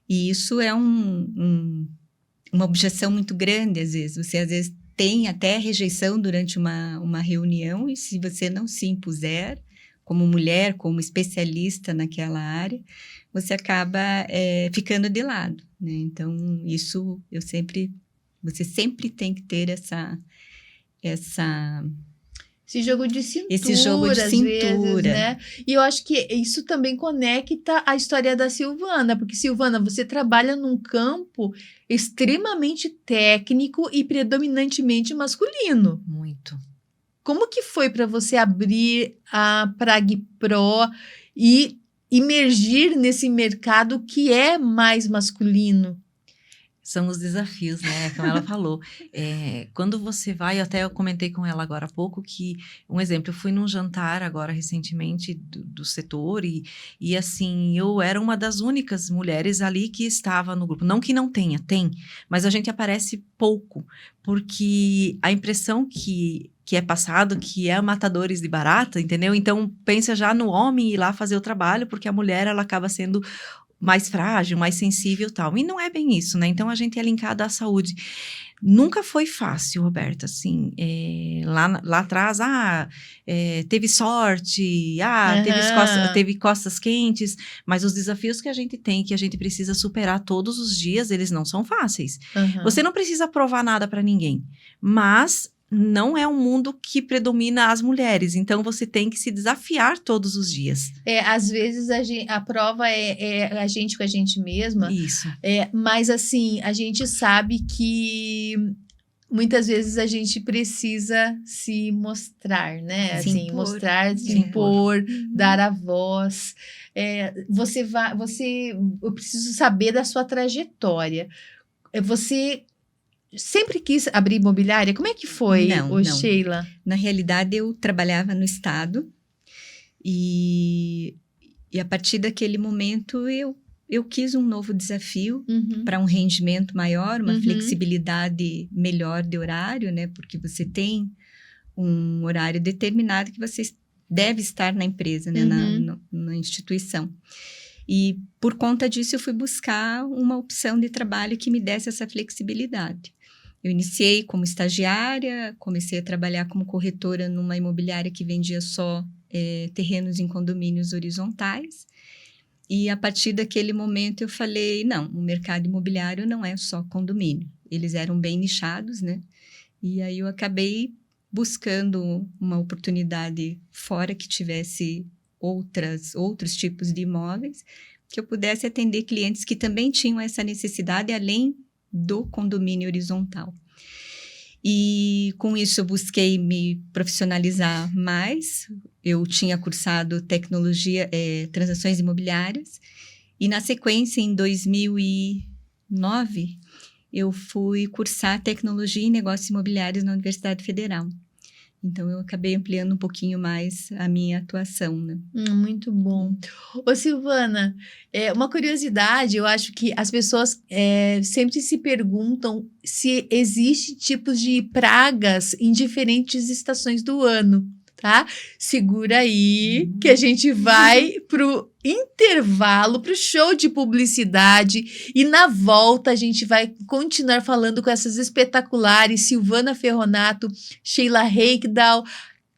E isso é uma objeção muito grande, às vezes. Você, às vezes, tem até rejeição durante uma reunião, e se você não se impuser como mulher, como especialista naquela área, você acaba ficando de lado, né? Então, isso você sempre tem que ter esse jogo de cintura, esse jogo de cintura, às vezes, né? E eu acho que isso também conecta a história da Silvana, porque, Silvana, você trabalha num campo extremamente técnico e predominantemente masculino. Muito. como que foi para você abrir a PragPro e imergir nesse mercado que é mais masculino? São os desafios, né? Como ela falou. Quando você vai, eu comentei com ela agora há pouco que, um exemplo, eu fui num jantar agora recentemente do setor e assim, eu era uma das únicas mulheres ali que estava no grupo. Não que não tenha, tem, mas a gente aparece pouco, porque a impressão que é passado, que é matadores de barata, entendeu? Então, pensa já no homem ir lá fazer o trabalho, porque a mulher, ela acaba sendo mais frágil, mais sensível e tal. E não é bem isso, né? Então, a gente é linkada à saúde. Nunca foi fácil, Roberta, assim, lá atrás, teve sorte, teve costas quentes, mas os desafios que a gente tem, que a gente precisa superar todos os dias, eles não são fáceis. Você não precisa provar nada para ninguém, mas não é um mundo que predomina as mulheres, então você tem que se desafiar todos os dias. Às vezes a prova é a gente com a gente mesma. Isso. Mas assim, a gente sabe que muitas vezes a gente precisa se mostrar, né? Se assim, impor. mostrar, se impor, dar a voz. Eu preciso saber da sua trajetória. Você sempre quis abrir imobiliária? Como é que foi, Não. Sheila? Na realidade, eu trabalhava no Estado e a partir daquele momento eu quis um novo desafio para um rendimento maior, uma flexibilidade melhor de horário, né? Porque você tem um horário determinado que você deve estar na empresa, né? Na instituição. E por conta disso eu fui buscar uma opção de trabalho que me desse essa flexibilidade. Eu iniciei como estagiária, comecei a trabalhar como corretora numa imobiliária que vendia só terrenos em condomínios horizontais. E a partir daquele momento eu falei, não, o mercado imobiliário não é só condomínio. Eles eram bem nichados, né? E aí eu acabei buscando uma oportunidade fora que tivesse outros tipos de imóveis, que eu pudesse atender clientes que também tinham essa necessidade, além do condomínio horizontal. E com isso eu busquei me profissionalizar mais. Eu tinha cursado tecnologia, transações imobiliárias, e na sequência, em 2009, eu fui cursar tecnologia em negócios imobiliários na Universidade Federal. Então, eu acabei ampliando um pouquinho mais a minha atuação, né? Muito bom. Ô, Silvana, uma curiosidade, eu acho que as pessoas sempre se perguntam se existe tipos de pragas em diferentes estações do ano, tá? Segura aí que a gente vai pro intervalo, pro show de publicidade, e na volta a gente vai continuar falando com essas espetaculares Silvana Ferronato, Sheila Reikdal,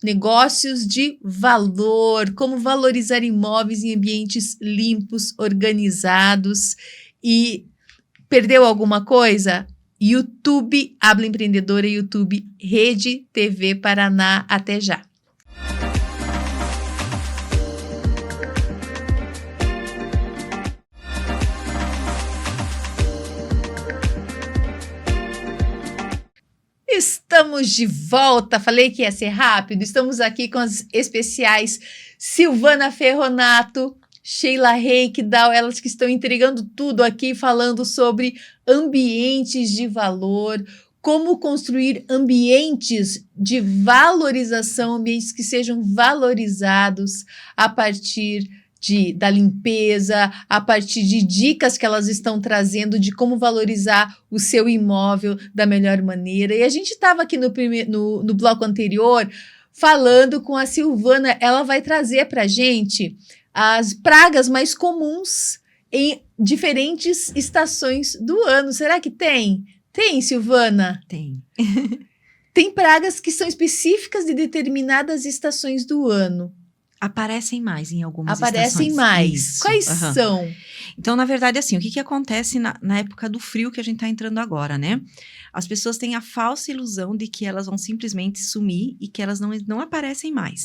negócios de valor, como valorizar imóveis em ambientes limpos, organizados. E perdeu alguma coisa? YouTube Habla Empreendedora, YouTube Rede TV Paraná. Até já. Estamos de volta, falei que ia ser rápido. Estamos aqui com as especiais Silvana Ferronato, Sheila Reikdal, elas que estão entregando tudo aqui, falando sobre ambientes de valor, como construir ambientes de valorização, ambientes que sejam valorizados a partir da limpeza, a partir de dicas que elas estão trazendo de como valorizar o seu imóvel da melhor maneira. E a gente estava aqui no bloco anterior falando com a Silvana, ela vai trazer para a gente as pragas mais comuns em diferentes estações do ano. Será que tem? Tem, Silvana? Tem. Tem pragas que são específicas de determinadas estações do ano. Aparecem mais em algumas Aparecem estações. mais. Isso. Quais são? Então, na verdade, assim, o que acontece na época do frio que a gente está entrando agora, né? As pessoas têm a falsa ilusão de que elas vão simplesmente sumir e que elas não aparecem mais.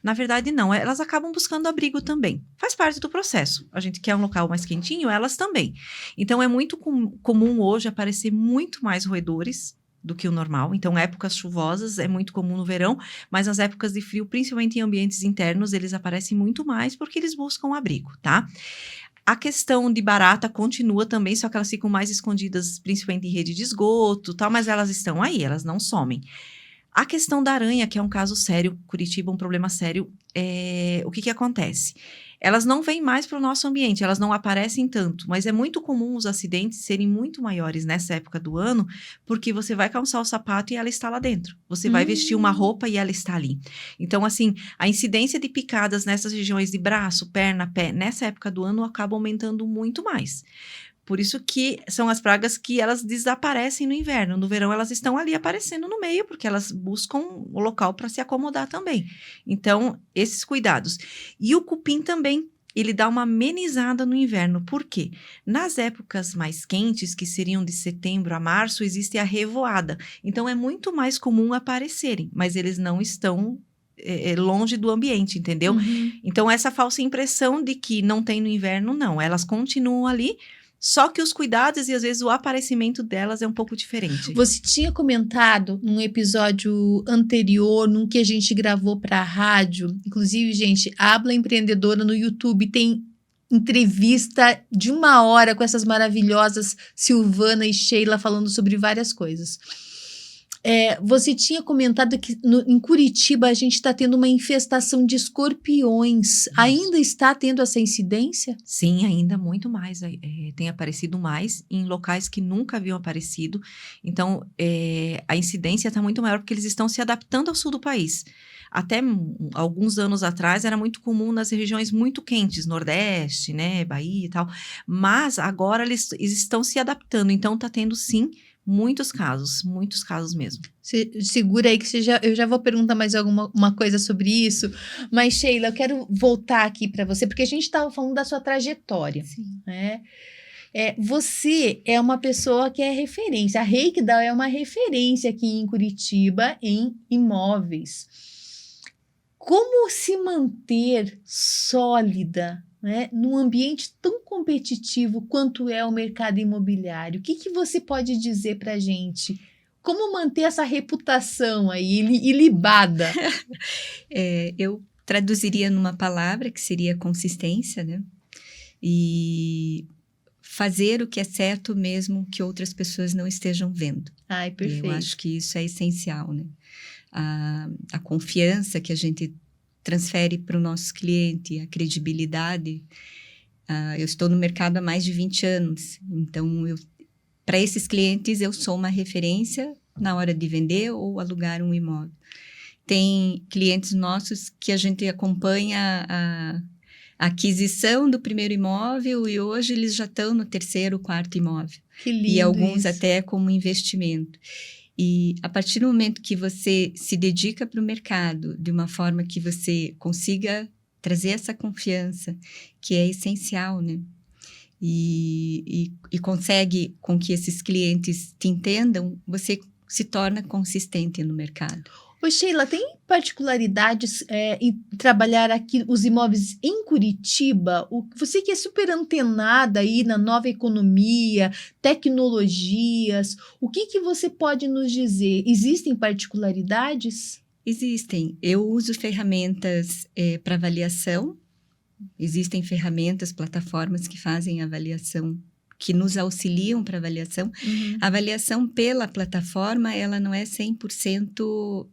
Na verdade, não. Elas acabam buscando abrigo também. Faz parte do processo. A gente quer um local mais quentinho, elas também. Então, é muito comum hoje aparecer muito mais roedores do que o normal. Então, épocas chuvosas é muito comum no verão, mas nas épocas de frio, principalmente em ambientes internos, eles aparecem muito mais porque eles buscam abrigo, tá? A questão de barata continua também, só que elas ficam mais escondidas, principalmente em rede de esgoto, tal, mas elas estão aí, elas não somem. A questão da aranha, que é um caso sério, Curitiba, um problema sério, o que acontece? Elas não vêm mais para o nosso ambiente, elas não aparecem tanto, mas é muito comum os acidentes serem muito maiores nessa época do ano, porque você vai calçar o sapato e ela está lá dentro. Você vai vestir uma roupa e ela está ali. Então, assim, a incidência de picadas nessas regiões de braço, perna, pé, nessa época do ano acaba aumentando muito mais. Por isso que são as pragas que elas desaparecem no inverno. No verão, elas estão ali aparecendo no meio, porque elas buscam o local para se acomodar também. Então, esses cuidados. E o cupim também, ele dá uma amenizada no inverno. Por quê? Nas épocas mais quentes, que seriam de setembro a março, existe a revoada. Então, é muito mais comum aparecerem, mas eles não estão longe do ambiente, entendeu? Então, essa falsa impressão de que não tem no inverno, não. Elas continuam ali, só que os cuidados e, às vezes, o aparecimento delas é um pouco diferente. Você tinha comentado num episódio anterior, num que a gente gravou para a rádio, inclusive, gente, Habla Empreendedora no YouTube tem entrevista de 1 hora com essas maravilhosas Silvana e Sheila falando sobre várias coisas. Você tinha comentado que em Curitiba a gente está tendo uma infestação de escorpiões. Ainda está tendo essa incidência? Sim, ainda muito mais. Tem aparecido mais em locais que nunca haviam aparecido. Então, a incidência está muito maior porque eles estão se adaptando ao sul do país. Até alguns anos atrás era muito comum nas regiões muito quentes, Nordeste, né, Bahia e tal. Mas agora eles estão se adaptando. Então, está tendo sim muitos casos mesmo. Segura aí que eu já vou perguntar mais uma coisa sobre isso. Mas, Sheila, eu quero voltar aqui para você, porque a gente estava falando da sua trajetória. Sim. Né? Você é uma pessoa que é referência. A Reikdal é uma referência aqui em Curitiba em imóveis. Como se manter sólida, né, num ambiente tão competitivo quanto é o mercado imobiliário? O que você pode dizer para a gente? Como manter essa reputação aí ilibada? Eu traduziria numa palavra que seria consistência, né? E fazer o que é certo mesmo que outras pessoas não estejam vendo. Ai, perfeito. Eu acho que isso é essencial, né? A confiança que a gente transfere para o nosso cliente, a credibilidade. Eu estou no mercado há mais de 20 anos, então para esses clientes eu sou uma referência na hora de vender ou alugar um imóvel. Tem clientes nossos que a gente acompanha a aquisição do primeiro imóvel e hoje eles já estão no 3º, 4º imóvel. Que lindo. E alguns isso. até como investimento. E a partir do momento que você se dedica para o mercado de uma forma que você consiga trazer essa confiança, que é essencial, né? E consegue com que esses clientes te entendam, você se torna consistente no mercado. Ô, Sheila, tem particularidades em trabalhar aqui os imóveis em Curitiba? Você que é super antenada aí na nova economia, tecnologias, o que você pode nos dizer? Existem particularidades? Existem. Eu uso ferramentas para avaliação. Existem ferramentas, plataformas que fazem avaliação, que nos auxiliam para avaliação. A avaliação pela plataforma, ela não é 100%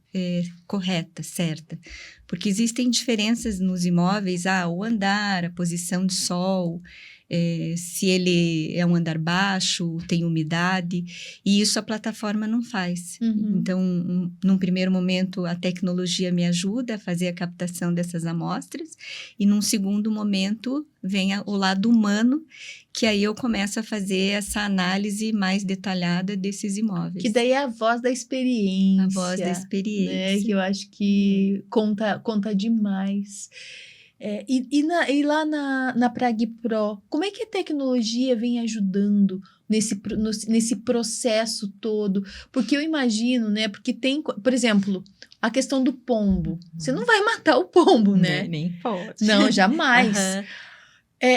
correta, certa. Porque existem diferenças nos imóveis, o andar, a posição de sol, se ele é um andar baixo, tem umidade, e isso a plataforma não faz. Então, num primeiro momento, a tecnologia me ajuda a fazer a captação dessas amostras, e num segundo momento, vem o lado humano, que aí eu começo a fazer essa análise mais detalhada desses imóveis. Que daí é a voz da experiência. A voz da experiência. Né? Que eu acho que conta demais. E lá na Prag Pro, como é que a tecnologia vem ajudando nesse processo todo? Porque eu imagino, né? Porque tem, por exemplo, a questão do pombo. Você não vai matar o pombo, né? Nem pode. Não, jamais.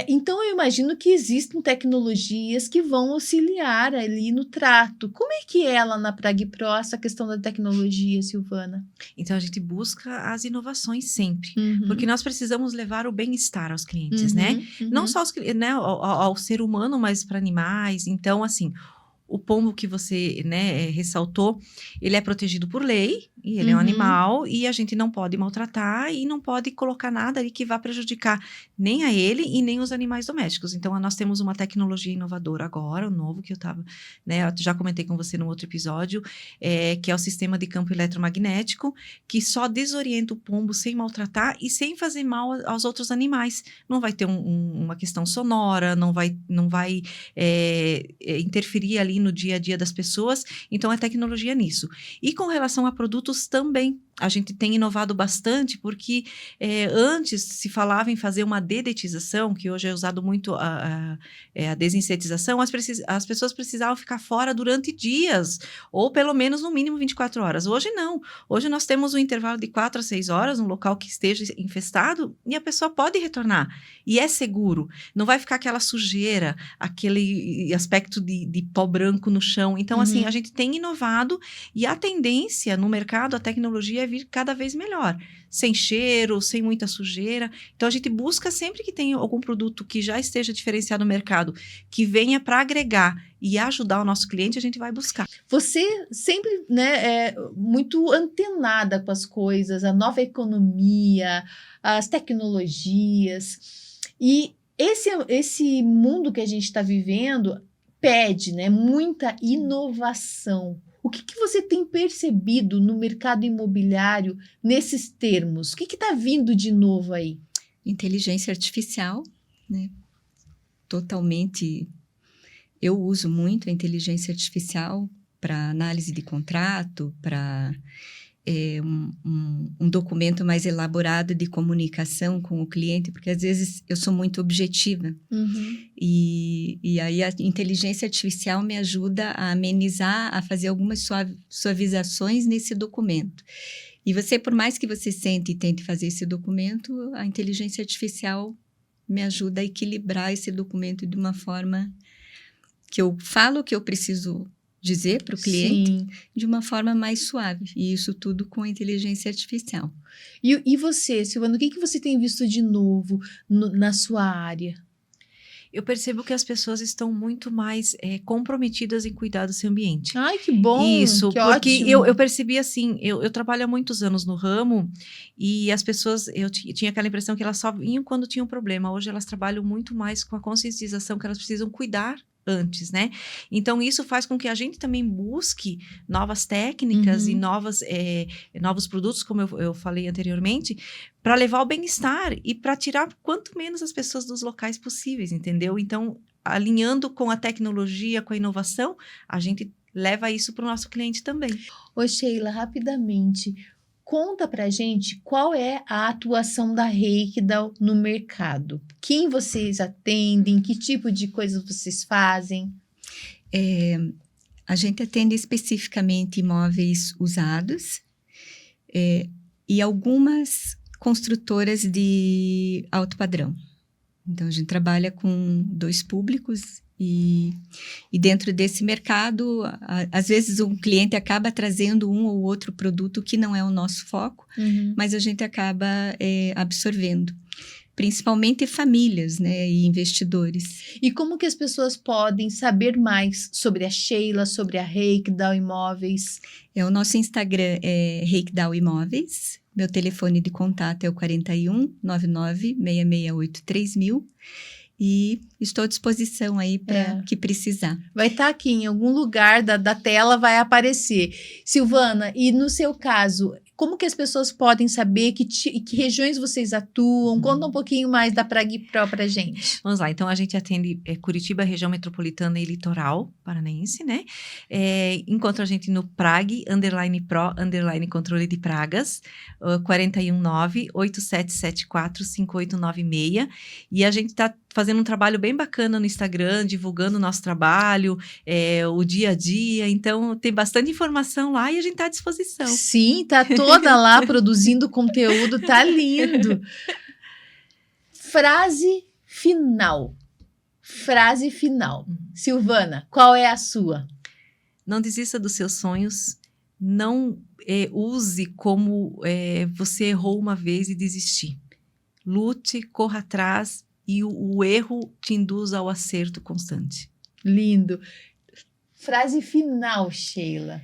Então, eu imagino que existem tecnologias que vão auxiliar ali no trato. Como é que é lá na PragPro essa questão da tecnologia, Silvana? Então, a gente busca as inovações sempre. Uhum. Porque nós precisamos levar o bem-estar aos clientes, né? Uhum. Não só né, ao ser humano, mas para animais. Então, assim, o pombo que você, né, ressaltou, ele é protegido por lei, e ele é um animal, e a gente não pode maltratar e não pode colocar nada ali que vá prejudicar nem a ele e nem os animais domésticos. Então, nós temos uma tecnologia inovadora agora, o novo que eu estava, né, eu já comentei com você no outro episódio, que é o sistema de campo eletromagnético, que só desorienta o pombo sem maltratar e sem fazer mal aos outros animais. Não vai ter uma questão sonora, não vai interferir ali no dia a dia das pessoas. Então, é tecnologia nisso. E com relação a produtos também, a gente tem inovado bastante, porque antes se falava em fazer uma dedetização, que hoje é usado muito a desinsetização, as pessoas precisavam ficar fora durante dias, ou pelo menos no mínimo 24 horas. Hoje não. Hoje nós temos um intervalo de 4 a 6 horas, um local que esteja infestado, e a pessoa pode retornar. E é seguro. Não vai ficar aquela sujeira, aquele aspecto de pó branco no chão. Então, assim, a gente tem inovado, e a tendência no mercado, a tecnologia é vir cada vez melhor, sem cheiro, sem muita sujeira. Então, a gente busca sempre que tem algum produto que já esteja diferenciado no mercado, que venha para agregar e ajudar o nosso cliente, a gente vai buscar. Você sempre, né, é muito antenada com as coisas, a nova economia, as tecnologias. E esse mundo que a gente está vivendo pede, né, muita inovação. O que você tem percebido no mercado imobiliário nesses termos? O que está vindo de novo aí? Inteligência artificial, né? Totalmente. Eu uso muito a inteligência artificial para análise de contrato, para um documento mais elaborado de comunicação com o cliente, porque às vezes eu sou muito objetiva. E aí a inteligência artificial me ajuda a amenizar, a fazer algumas suavizações nesse documento. E você, por mais que você sente e tente fazer esse documento, a inteligência artificial me ajuda a equilibrar esse documento de uma forma que eu falo o que eu preciso dizer para o cliente de uma forma mais suave. E isso tudo com a inteligência artificial. E você, Silvana, o que você tem visto de novo na sua área? Eu percebo que as pessoas estão muito mais comprometidas em cuidar do seu ambiente. Ai, que bom! Isso, que porque ótimo. eu percebi assim, eu trabalho há muitos anos no ramo e as pessoas, eu tinha aquela impressão que elas só vinham quando tinham problema. Hoje elas trabalham muito mais com a conscientização que elas precisam cuidar antes, né? Então, isso faz com que a gente também busque novas técnicas e novos produtos, como eu falei anteriormente, para levar o bem-estar e para tirar quanto menos as pessoas dos locais possíveis, entendeu? Então, alinhando com a tecnologia, com a inovação, a gente leva isso para o nosso cliente também. Ô, Sheila, rapidamente, conta pra gente qual é a atuação da Reikdal no mercado. Quem vocês atendem? Que tipo de coisas vocês fazem? A gente atende especificamente imóveis usados e algumas construtoras de alto padrão. Então, a gente trabalha com 2 públicos e dentro desse mercado, às vezes um cliente acaba trazendo um ou outro produto que não é o nosso foco, mas a gente acaba absorvendo. Principalmente famílias, né, e investidores. E como que as pessoas podem saber mais sobre a Sheila, sobre a Reikdal Imóveis? O nosso Instagram é Reikdal Imóveis. Meu telefone de contato é o 41 99 668 3000. E estou à disposição aí para que precisar. Vai estar aqui em algum lugar da tela, vai aparecer. Silvana, e no seu caso, como que as pessoas podem saber que regiões vocês atuam? Conta um pouquinho mais da PragPro pra gente. Vamos lá, então a gente atende Curitiba, região metropolitana e litoral paranaense, né? Encontra a gente no Prag_Pro_controle de pragas, 419-8774-5896. E a gente está fazendo um trabalho bem bacana no Instagram, divulgando o nosso trabalho, o dia a dia. Então, tem bastante informação lá e a gente está à disposição. Sim, tá toda lá produzindo conteúdo, tá lindo. Frase final. Frase final. Silvana, qual é a sua? Não desista dos seus sonhos, não use como você errou uma vez e desistir. Lute, corra atrás e o erro te induz ao acerto constante. Lindo. Frase final, Sheila.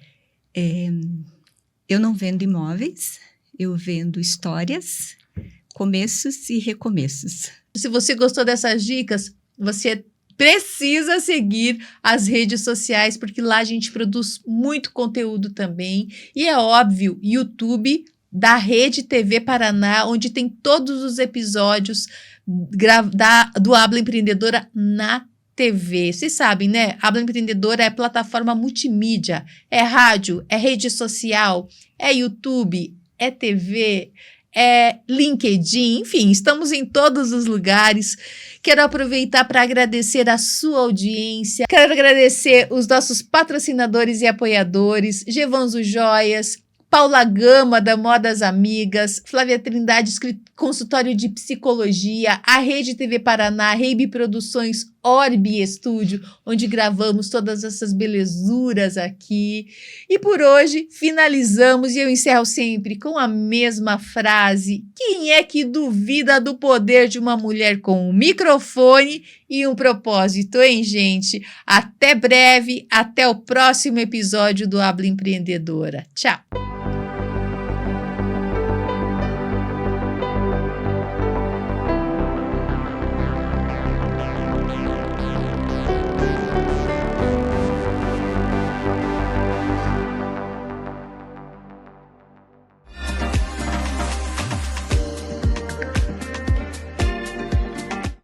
Eu não vendo imóveis, eu vendo histórias, começos e recomeços. Se você gostou dessas dicas, você precisa seguir as redes sociais, porque lá a gente produz muito conteúdo também. E é óbvio, YouTube da Rede TV Paraná, onde tem todos os episódios do Habla Empreendedora na TV. Vocês sabem, né? Habla Empreendedora é plataforma multimídia, é rádio, é rede social, é YouTube, é TV, é LinkedIn, enfim, estamos em todos os lugares. Quero aproveitar para agradecer a sua audiência. Quero agradecer os nossos patrocinadores e apoiadores, Gevanzo Joias, Paula Gama, da Modas Amigas, Flávia Trindade, consultório de psicologia, a Rede TV Paraná, Reibe Produções, Orbe Estúdio, onde gravamos todas essas belezuras aqui. E por hoje finalizamos, e eu encerro sempre com a mesma frase: quem é que duvida do poder de uma mulher com um microfone e um propósito, hein, gente? Até breve, até o próximo episódio do Habla Empreendedora. Tchau!